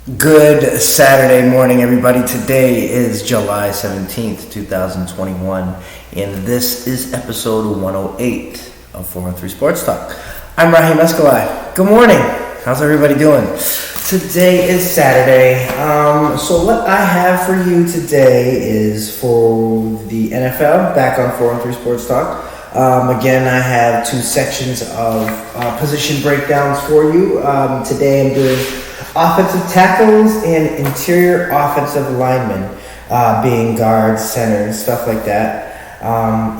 Good Saturday morning, everybody. Today is July 17th, 2021, and this is episode 108 of 413 Sports Talk. I'm Raheem Escalay. Good morning. How's everybody doing? Today is Saturday. So what I have for you today is for the NFL, back on 413 Sports Talk. Again, I have two sections of position breakdowns for you. Today I'm doing offensive tackles and interior offensive linemen, being guards, centers, stuff like that.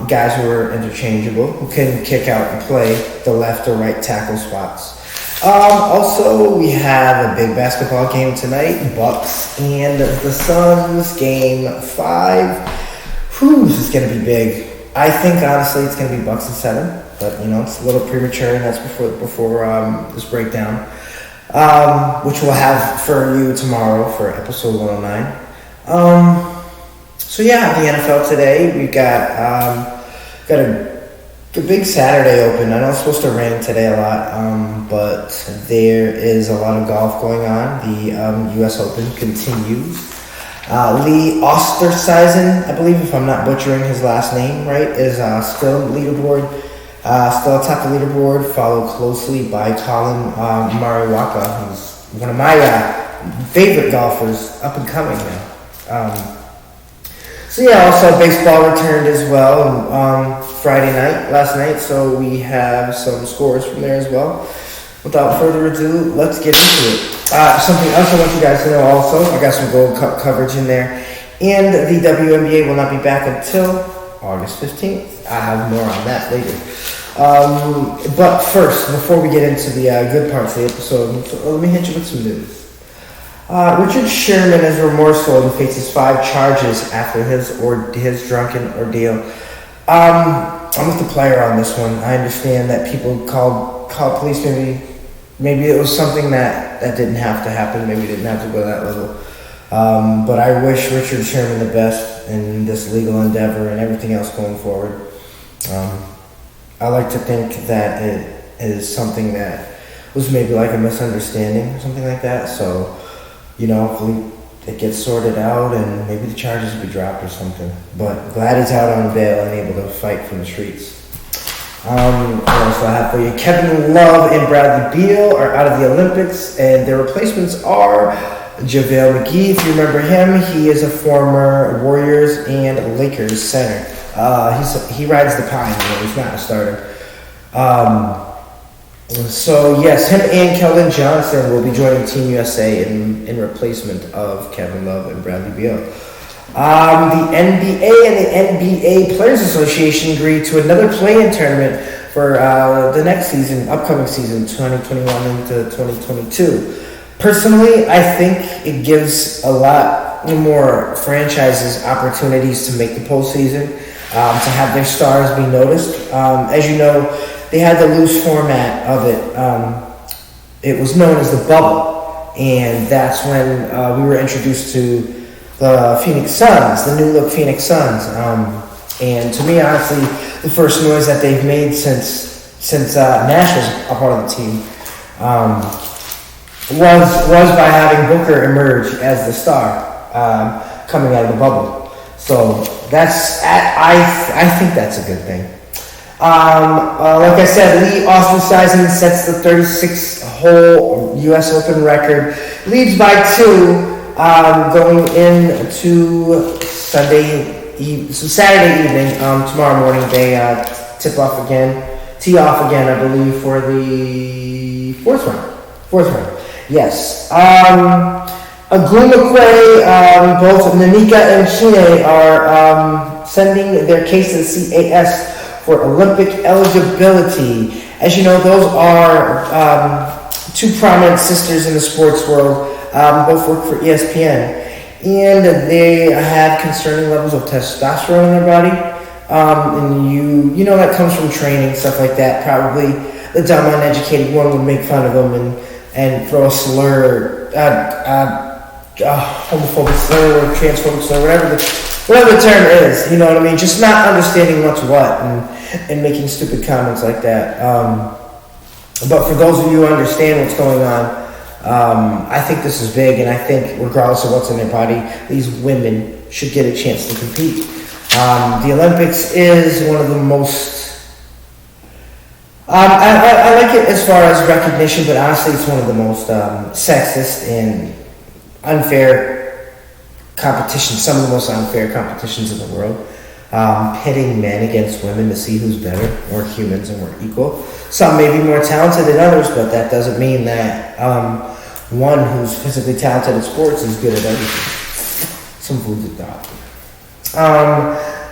Guys who are interchangeable, who can kick out and play the left or right tackle spots. Also, we have a big basketball game tonight, Bucks and the Suns, game 5. This is going to be big. I think, honestly, it's going to be Bucks in 7, but, it's a little premature, and that's before this breakdown. Which we'll have for you tomorrow for episode 109. The NFL today, we got a big Saturday open. I know it's supposed to rain today a lot, but there is a lot of golf going on. The U.S. Open continues. Lee Ostersizen, I believe, if I'm not butchering his last name right, is still atop the leaderboard, followed closely by Colin Mariwaka, who's one of my favorite golfers, up and coming now. Also baseball returned as well Friday night, last night, so we have some scores from there as well. Without further ado, let's get into it. Something else I want you guys to know also, I got some Gold Cup coverage in there, and the WNBA will not be back until August 15th. I have more on that later. But first, before we get into the good parts of the episode, let me hit you with some news. Richard Sherman is remorseful and faces 5 charges after his drunken ordeal. I'm with the player on this one. I understand that people called police. Maybe it was something that didn't have to happen. Maybe it didn't have to go to that level. But I wish Richard Sherman the best in this legal endeavor and everything else going forward. I like to think that it is something that was maybe like a misunderstanding or something like that. So, hopefully it gets sorted out and maybe the charges will be dropped or something. But glad he's out on bail and able to fight from the streets. What else do I have for you? Kevin Love and Bradley Beal are out of the Olympics, and their replacements are JaVale McGee. If you remember him, he is a former Warriors and Lakers center. He rides the pine, he's not a starter. Him and Keldon Johnson will be joining Team USA in replacement of Kevin Love and Bradley Beal. The NBA and the NBA Players Association agreed to another play-in tournament for the next season, upcoming season, 2021 into 2022. Personally, I think it gives a lot more franchises opportunities to make the postseason, to have their stars be noticed. As you know, they had the loose format of it. It was known as the bubble, and that's when we were introduced to the Phoenix Suns, the new look Phoenix Suns. And to me, honestly, the first noise that they've made since Nash was a part of the team was by having Booker emerge as the star coming out of the bubble. So I think that's a good thing. Like I said, Lee Ostersizen sets the 36-hole U.S. Open record, leads by 2. Going into Saturday evening, tomorrow morning, they tee off again, I believe, for the fourth round. Yes. Agumekwe, both Nanika and Shine are sending their case to the CAS for Olympic eligibility. As you know, those are 2 prominent sisters in the sports world. Both work for ESPN, and they have concerning levels of testosterone in their body. And you know that comes from training, stuff like that. Probably the dumb, uneducated one would make fun of them and throw a slur, homophobic slur or transphobic slur, whatever the term is. You know what I mean? Just not understanding what's what and making stupid comments like that. But for those of you who understand what's going on, I think this is big, and I think regardless of what's in their body, these women should get a chance to compete. The Olympics is one of the most... I like it as far as recognition, but honestly it's one of the most sexist and unfair competitions, some of the most unfair competitions in the world. Pitting men against women to see who's better. We're humans and we're equal. Some may be more talented than others, but that doesn't mean that one who's physically talented at sports is good at everything. Some food's a dog.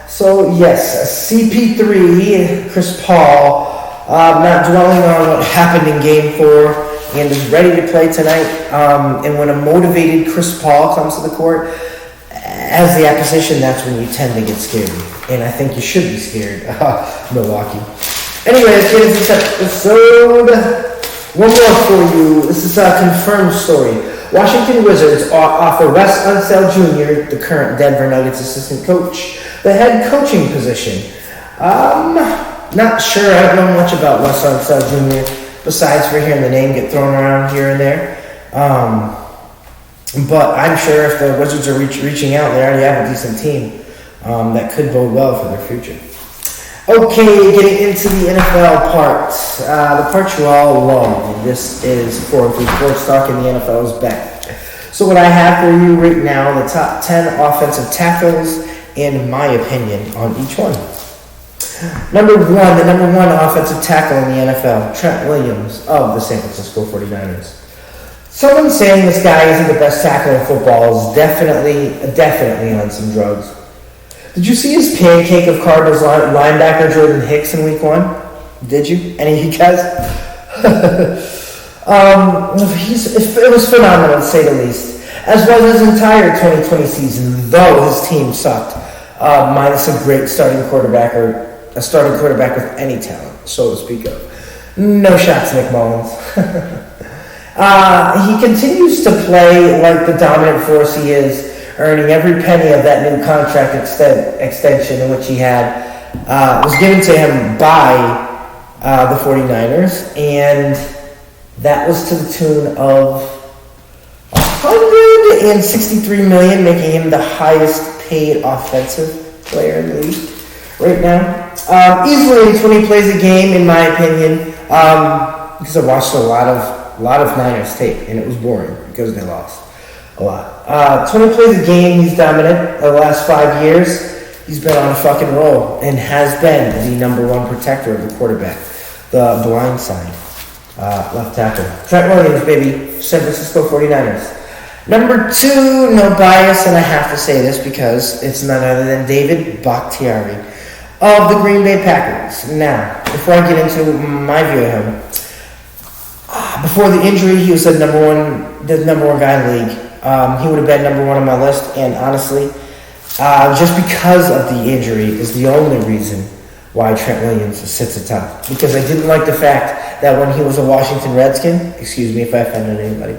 So yes, CP3, Chris Paul, not dwelling on what happened in Game 4, and is ready to play tonight. And when a motivated Chris Paul comes to the court as the opposition, that's when you tend to get scared. And I think you should be scared, Milwaukee. Anyway, let's get into this episode. One more for you. This is a confirmed story. Washington Wizards offer Wes Unseld Jr., the current Denver Nuggets assistant coach, the head coaching position. Not sure. I don't know much about Wes Unseld Jr. besides for hearing the name get thrown around here and there. But I'm sure if the Wizards are reaching out, they already have a decent team that could bode well for their future. Okay, getting into the NFL part. The part you all love. This is 403 Sports Talk, and the NFL is back. So what I have for you right now, the top 10 offensive tackles, in my opinion, on each one. The number one offensive tackle in the NFL, Trent Williams of the San Francisco 49ers. Someone saying this guy isn't the best tackle in football is definitely on some drugs. Did you see his pancake of Cardinals linebacker Jordan Hicks in Week 1? Did you? Any of you guys? It was phenomenal, to say the least. As was his entire 2020 season, though his team sucked, minus a great starting quarterback or a starting quarterback with any talent, so to speak of. No shots, Nick Mullins. He continues to play like the dominant force he is, earning every penny of that new contract extension in which he had was given to him by the 49ers, and that was to the tune of $163 million, making him the highest paid offensive player in the league right now. Easily when he plays a game, in my opinion, because I watched a lot of Niners tape, and it was boring because they lost a lot. So when he plays a game, he's dominant. The last 5 years, he's been on a fucking roll and has been the number one protector of the quarterback, the blind side, left tackle. Trent Williams, baby, San Francisco 49ers. Number 2, no bias, and I have to say this because it's none other than David Bakhtiari of the Green Bay Packers. Now, before I get into my view of him, before the injury, he was the number one guy in the league. He would have been number 1 on my list, and honestly, just because of the injury is the only reason why Trent Williams sits atop. Because I didn't like the fact that when he was a Washington Redskin, excuse me if I offended anybody,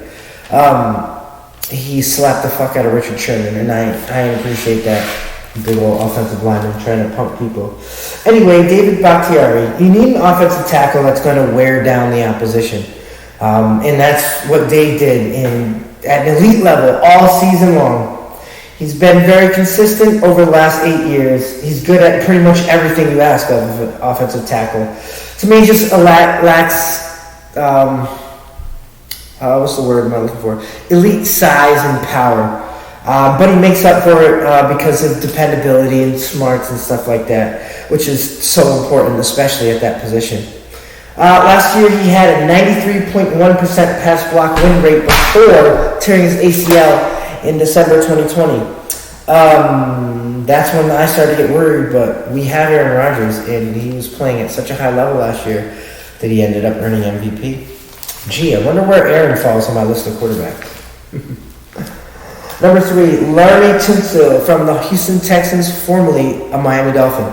he slapped the fuck out of Richard Sherman, and I appreciate that. Big old offensive lineman trying to punk people. Anyway, David Bakhtiari, you need an offensive tackle that's going to wear down the opposition. And that's what Dave did at an elite level all season long. He's been very consistent over the last 8 years. He's good at pretty much everything you ask of an offensive tackle. To me, he just lacks, what's the word am I looking for? Elite size and power. But he makes up for it because of dependability and smarts and stuff like that, which is so important, especially at that position. Last year, he had a 93.1% pass block win rate before tearing his ACL in December 2020. That's when I started to get worried, but we have Aaron Rodgers, and he was playing at such a high level last year that he ended up earning MVP. Gee, I wonder where Aaron falls on my list of quarterbacks. Number 3, Larry Tunsil from the Houston Texans, formerly a Miami Dolphin.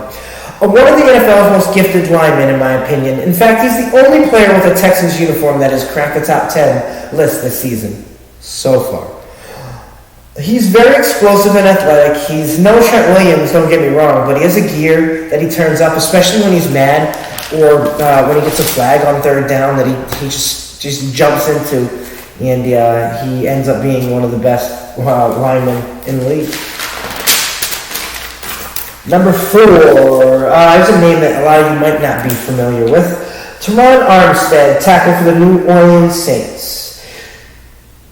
One of the NFL's most gifted linemen, in my opinion. In fact, he's the only player with a Texans uniform that has cracked the top 10 list this season so far. He's very explosive and athletic. He's no Trent Williams, don't get me wrong, but he has a gear that he turns up, especially when he's mad or when he gets a flag on third down that he just jumps into. and he ends up being one of the best linemen in the league. Number 4, is a name that a lot of you might not be familiar with. Teron Armstead, tackle for the New Orleans Saints.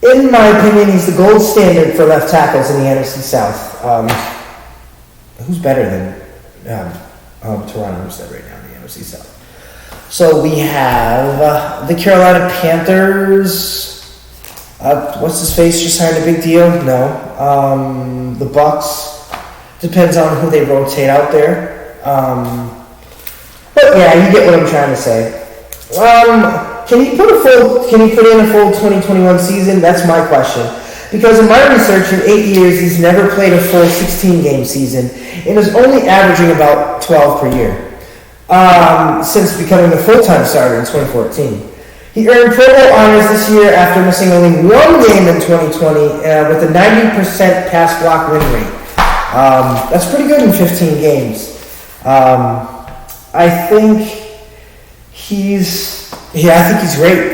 In my opinion, he's the gold standard for left tackles in the NFC South. Who's better than Teron Armstead right now in the NFC South? So we have the Carolina Panthers. What's his face? Just signed a big deal? No. The Bucks. Depends on who they rotate out there. But yeah, you get what I'm trying to say. Can he put in a full 2021 season? That's my question. Because in my research, in 8 years, he's never played a full 16-game season and is only averaging about 12 per year since becoming a full-time starter in 2014. He earned Pro Bowl honors this year after missing only one game in 2020 with a 90% pass block win rate. That's pretty good in 15 games. I think he's great.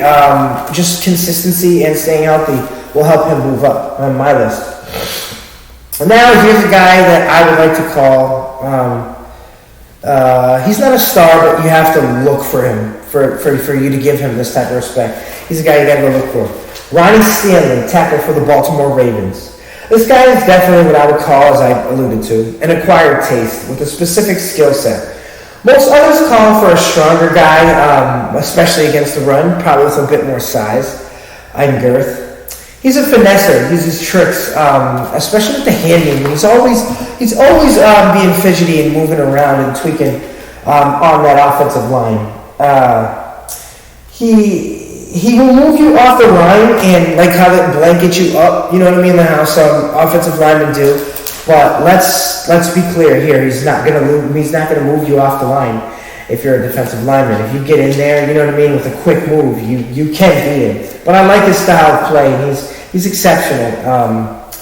Just consistency and staying healthy will help him move up on my list. And now here's a guy that I would like to call. He's not a star, but you have to look for him for you to give him this type of respect. He's a guy you got to go look for. Ronnie Stanley, tackle for the Baltimore Ravens. This guy is definitely what I would call, as I alluded to, an acquired taste with a specific skill set. Most others call for a stronger guy, especially against the run, probably with a bit more size and girth. He's a finesser. He uses tricks, especially with the handing. He's always being fidgety and moving around and tweaking on that offensive line. He will move you off the line and like how that blanket you up, you know what I mean, how some offensive linemen do. But let's be clear here. He's not gonna move you off the line if you're a defensive lineman. If you get in there, you know what I mean, with a quick move, you can beat him. But I like his style of play. He's exceptional.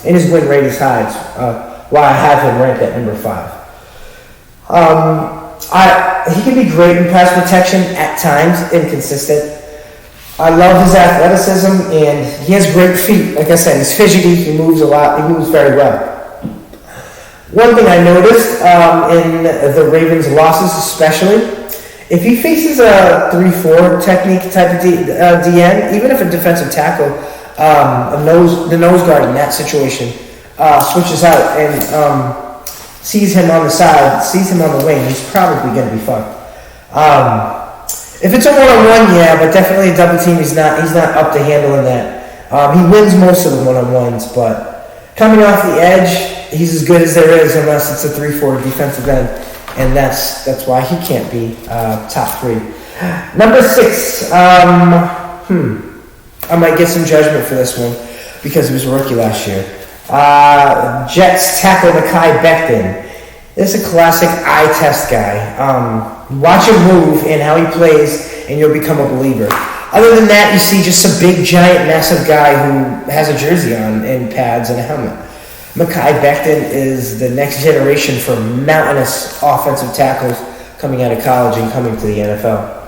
And his win rate is high. Why I have him ranked at number 5. He can be great in pass protection at times, inconsistent. I love his athleticism, and he has great feet. Like I said, he's fidgety, he moves a lot, he moves very well. One thing I noticed in the Ravens' losses especially, if he faces a 3-4 technique type of DN, even if a defensive tackle, the nose guard in that situation switches out and sees him on the side, sees him on the wing, he's probably going to be fucked. If it's a one-on-one, yeah, but definitely a double team, he's not up to handling that. He wins most of the one-on-ones, but coming off the edge, he's as good as there is unless it's a 3-4 defensive end, and that's why he can't be top 3. Number 6, I might get some judgment for this one because he was a rookie last year. Jets tackle Mekhi Becton. This is a classic eye test guy. Watch him move and how he plays, and you'll become a believer. Other than that, you see just a big, giant, massive guy who has a jersey on and pads and a helmet. Mekhi Becton is the next generation for mountainous offensive tackles coming out of college and coming to the NFL.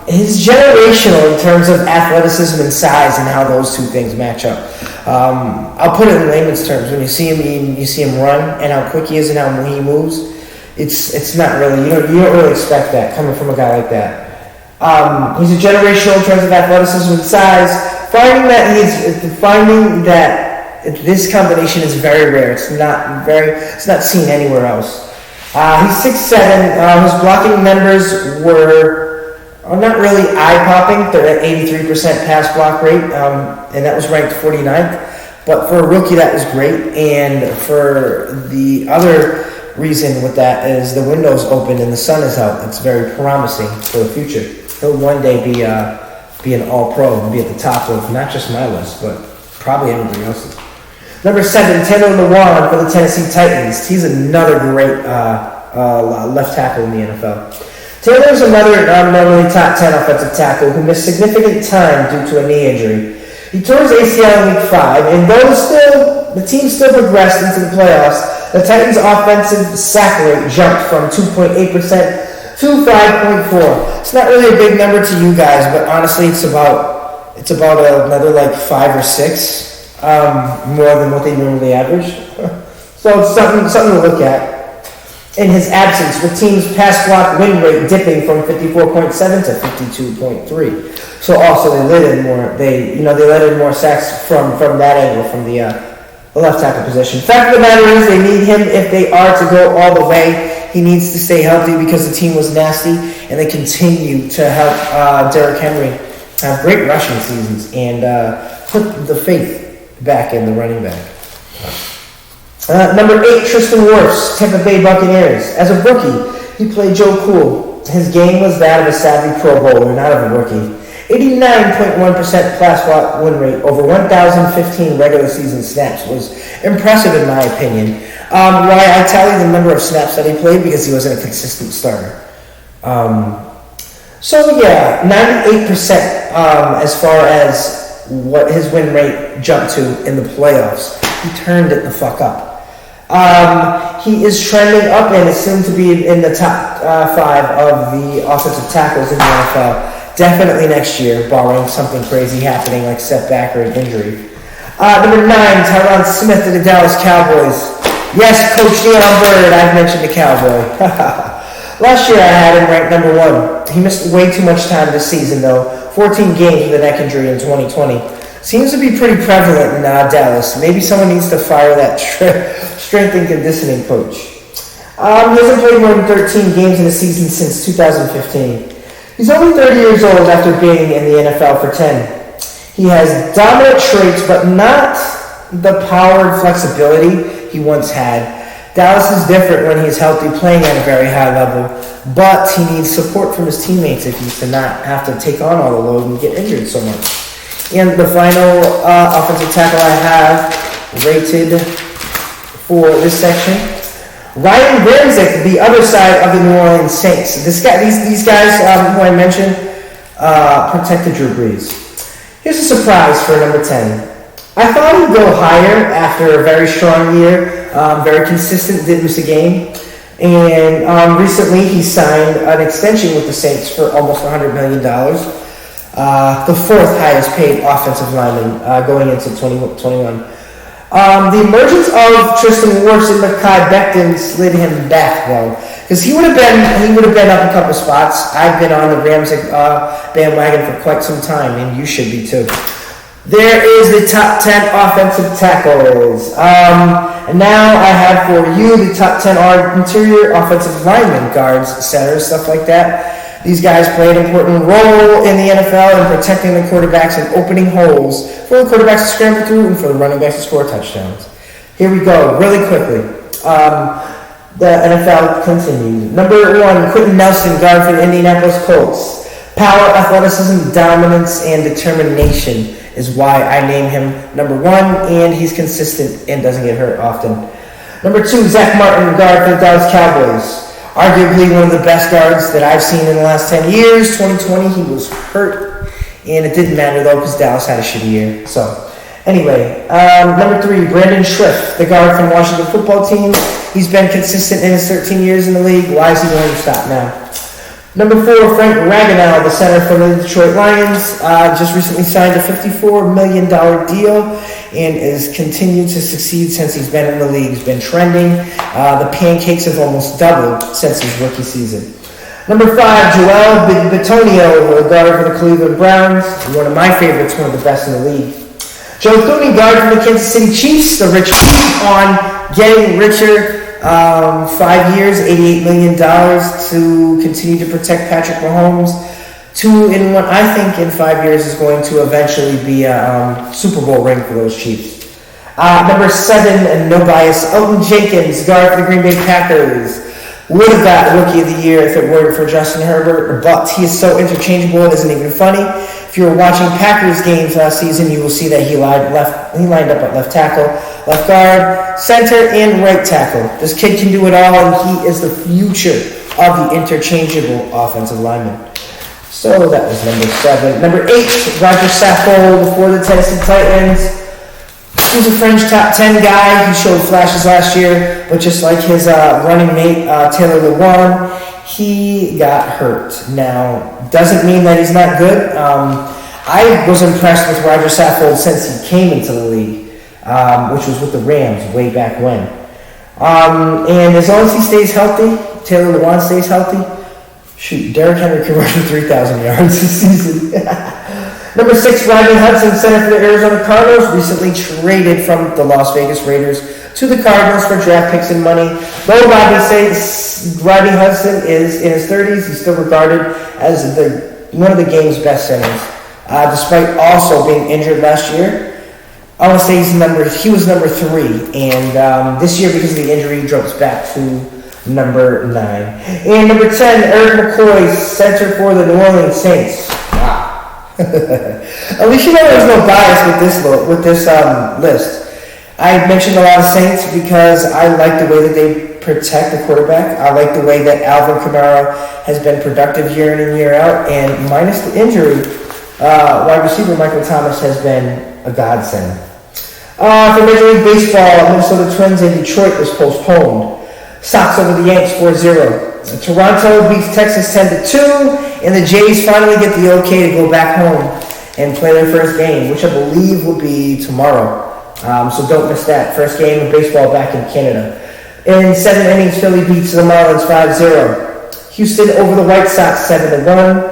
He's generational in terms of athleticism and size and how those two things match up. I'll put it in layman's terms. When you see him run and how quick he is and how he moves, it's not really, you don't really expect that coming from a guy like that. He's a generational in terms of athleticism and size. Finding that this combination is very rare. It's not seen anywhere else. He's 6'7". His blocking numbers are not really eye-popping. They're at 83% pass block rate, and that was ranked 49th. But for a rookie, that was great. And for the other reason with that is the window's open and the sun is out. It's very promising for the future. He'll one day be an all-pro and be at the top of not just my list, but probably everybody else's. Number 7, Taylor Lewan for the Tennessee Titans. He's another great left tackle in the NFL. Taylor is another nominally top 10 offensive tackle who missed significant time due to a knee injury. He tore his ACL in Week 5, and though the team still progressed into the playoffs, the Titans' offensive sack rate jumped from 2.8% to 5.4%. It's not really a big number to you guys, but honestly, it's about It's about another like 5 or 6 more than what they normally average. So it's something to look at. In his absence, with teams' pass block win rate dipping from 54.7 to 52.3. So also they let in more. They let in more sacks from that angle, from the left tackle position. Fact of the matter is, they need him if they are to go all the way. He needs to stay healthy because the team was nasty, and they continue to help Derrick Henry have great rushing seasons and put the faith back in the running back. Number 8, Tristan Wirfs, Tampa Bay Buccaneers. As a rookie, he played Joe Cool. His game was that of a savvy Pro Bowler, not of a rookie. 89.1% pass block win rate over 1,015 regular season snaps was impressive in my opinion. Why I tally the number of snaps that he played, because he wasn't a consistent starter. 98% as far as what his win rate jumped to in the playoffs. He turned it the fuck up. He is trending up and is soon to be in the top 5 of the offensive tackles in the NFL. Definitely next year, barring something crazy happening like setback or an injury. Number 9, Tyron Smith of the Dallas Cowboys. Yes, Coach Deion Bird, I've mentioned the Cowboy. Last year I had him ranked number 1. He missed way too much time this season though. 14 games with a neck injury in 2020. Seems to be pretty prevalent in Dallas. Maybe someone needs to fire that strength and conditioning coach. He hasn't played more than 13 games in a season since 2015. He's only 30 years old after being in the NFL for 10. He has dominant traits, but not the power and flexibility he once had. Dallas is different when he's healthy, playing at a very high level, but he needs support from his teammates if he's to not have to take on all the load and get injured so much. And the final offensive tackle I have rated for this section, Ryan Ramczyk, the other side of the New Orleans Saints. These guys who I mentioned protected Drew Brees. Here's a surprise for number 10. I thought he'd go higher after a very strong year, very consistent, didn't miss a game. And recently he signed an extension with the Saints for almost $100 million. The 4th highest paid offensive lineman going into 2021. The emergence of Tristan Wirfs and Mekhi Becton slid him back though, because he would have been up a couple spots. I've been on the Ramczyk bandwagon for quite some time, and you should be too. There is the top 10 offensive tackles. And now I have for you the top 10 are interior offensive linemen, guards, centers, stuff like that. These guys play an important role in the NFL in protecting the quarterbacks and opening holes for the quarterbacks to scramble through and for the running backs to score touchdowns. Here we go, really quickly. The NFL continues. Number 1, Quentin Nelson, guard for the Indianapolis Colts. Power, athleticism, dominance, and determination is why I name him number 1, and he's consistent and doesn't get hurt often. Number 2, Zach Martin, guard for the Dallas Cowboys. Arguably one of the best guards that I've seen in the last 10 years. 2020, he was hurt, and it didn't matter though because Dallas had a shitty year. So, anyway, number 3, Brandon Schrift, the guard from the Washington football team. He's been consistent in his 13 years in the league. Why is he going to stop now? Number 4, Frank Ragnow, the center from the Detroit Lions, just recently signed a $54 million deal and has continued to succeed since he's been in the league. He's been trending. The pancakes have almost doubled since his rookie season. Number 5, Joel Bitonio, the guard for the Cleveland Browns, one of my favorites, one of the best in the league. Joe Thuney, guard from the Kansas City Chiefs, the rich keep on getting richer. 5 years, $88 million to continue to protect Patrick Mahomes. 2 in what I think in 5 years is going to eventually be a Super Bowl ring for those Chiefs. Number 7, and no bias, Elton Jenkins, guard for the Green Bay Packers. Would have got Rookie of the Year if it weren't for Justin Herbert, but he is so interchangeable it isn't even funny. If you were watching Packers games last season, you will see that he lined up at left tackle, left guard, center, and right tackle. This kid can do it all, and he is the future of the interchangeable offensive lineman. So that was number 7. Number 8, Roger Saffold for the Tennessee Titans. He's a fringe top 10 guy. He showed flashes last year, but just like his running mate, Taylor Lewan, he got hurt. Now, doesn't mean that he's not good. I was impressed with Roger Saffold since he came into the league, which was with the Rams way back when. And as long as he stays healthy, Taylor Lewan stays healthy, shoot, Derrick Henry can rush for 3,000 yards this season. Number 6, Rodney Hudson, center for the Arizona Cardinals, recently traded from the Las Vegas Raiders to the Cardinals for draft picks and money. Though Rodney Hudson is in his 30s, he's still regarded as one of the game's best centers, despite also being injured last year. I want to say he was number 3, and this year, because of the injury, he drops back to number 9. And number 10, Eric McCoy, center for the New Orleans Saints. Wow. At least you know there's no bias with this list. I mentioned a lot of Saints because I like the way that they protect the quarterback. I like the way that Alvin Kamara has been productive year in and year out, and minus the injury, wide receiver Michael Thomas has been a godsend. For Major League Baseball, Minnesota Twins in Detroit was postponed. Sox over the Yanks 4-0. Toronto beats Texas 10-2, and the Jays finally get the okay to go back home and play their first game, which I believe will be tomorrow. So don't miss that. First game of baseball back in Canada. In 7 innings, Philly beats the Marlins 5-0. Houston over the White Sox 7-1.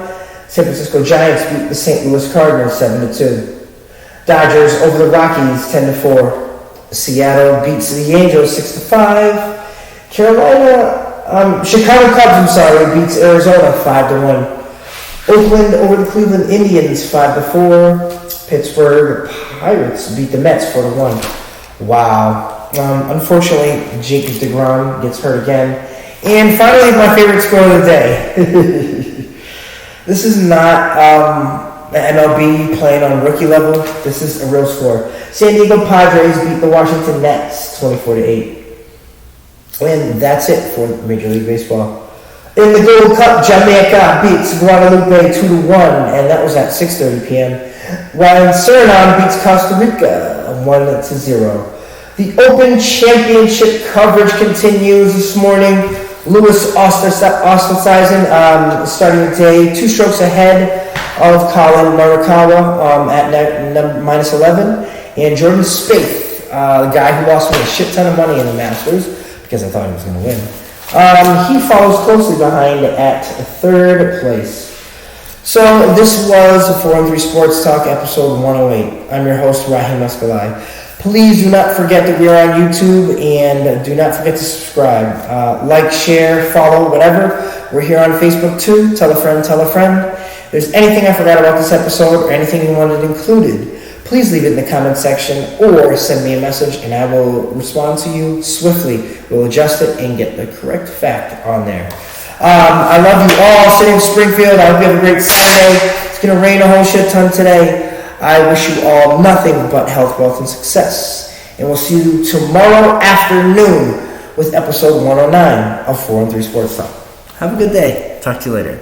San Francisco Giants beat the St. Louis Cardinals 7-2. Dodgers over the Rockies 10-4. Seattle beats the Angels 6-5. Chicago Cubs, beats Arizona 5-1. Oakland over the Cleveland Indians 5-4. Pittsburgh Pirates beat the Mets 4-1. Wow. Unfortunately, Jacob deGrom gets hurt again. And finally, my favorite score of the day. This is not MLB playing on rookie level. This is a real score. San Diego Padres beat the Washington Nets 24-8. And that's it for Major League Baseball. In the Gold Cup, Jamaica beats Guadalupe 2-1, and that was at 6:30 p.m. While Suriname beats Costa Rica 1-0. The Open Championship coverage continues this morning. Louis Oosthuizen starting the day 2 strokes ahead of Colin Morikawa at -11, and Jordan Spieth, the guy who lost me a shit ton of money in the Masters because I thought he was going to win. He follows closely behind at 3rd place. So this was 4-3 Sports Talk episode 108. I'm your host, Rahim Escalai. Please do not forget that we are on YouTube, and do not forget to subscribe. Like, share, follow, whatever. We're here on Facebook too. Tell a friend, tell a friend. If there's anything I forgot about this episode or anything you wanted included, please leave it in the comment section or send me a message and I will respond to you swiftly. We'll adjust it and get the correct fact on there. I love you all. Sitting in Springfield, I hope you have a great Saturday. It's going to rain a whole shit ton today. I wish you all nothing but health, wealth, and success. And we'll see you tomorrow afternoon with episode 109 of 4-3 Sports Talk. Have a good day. Talk to you later.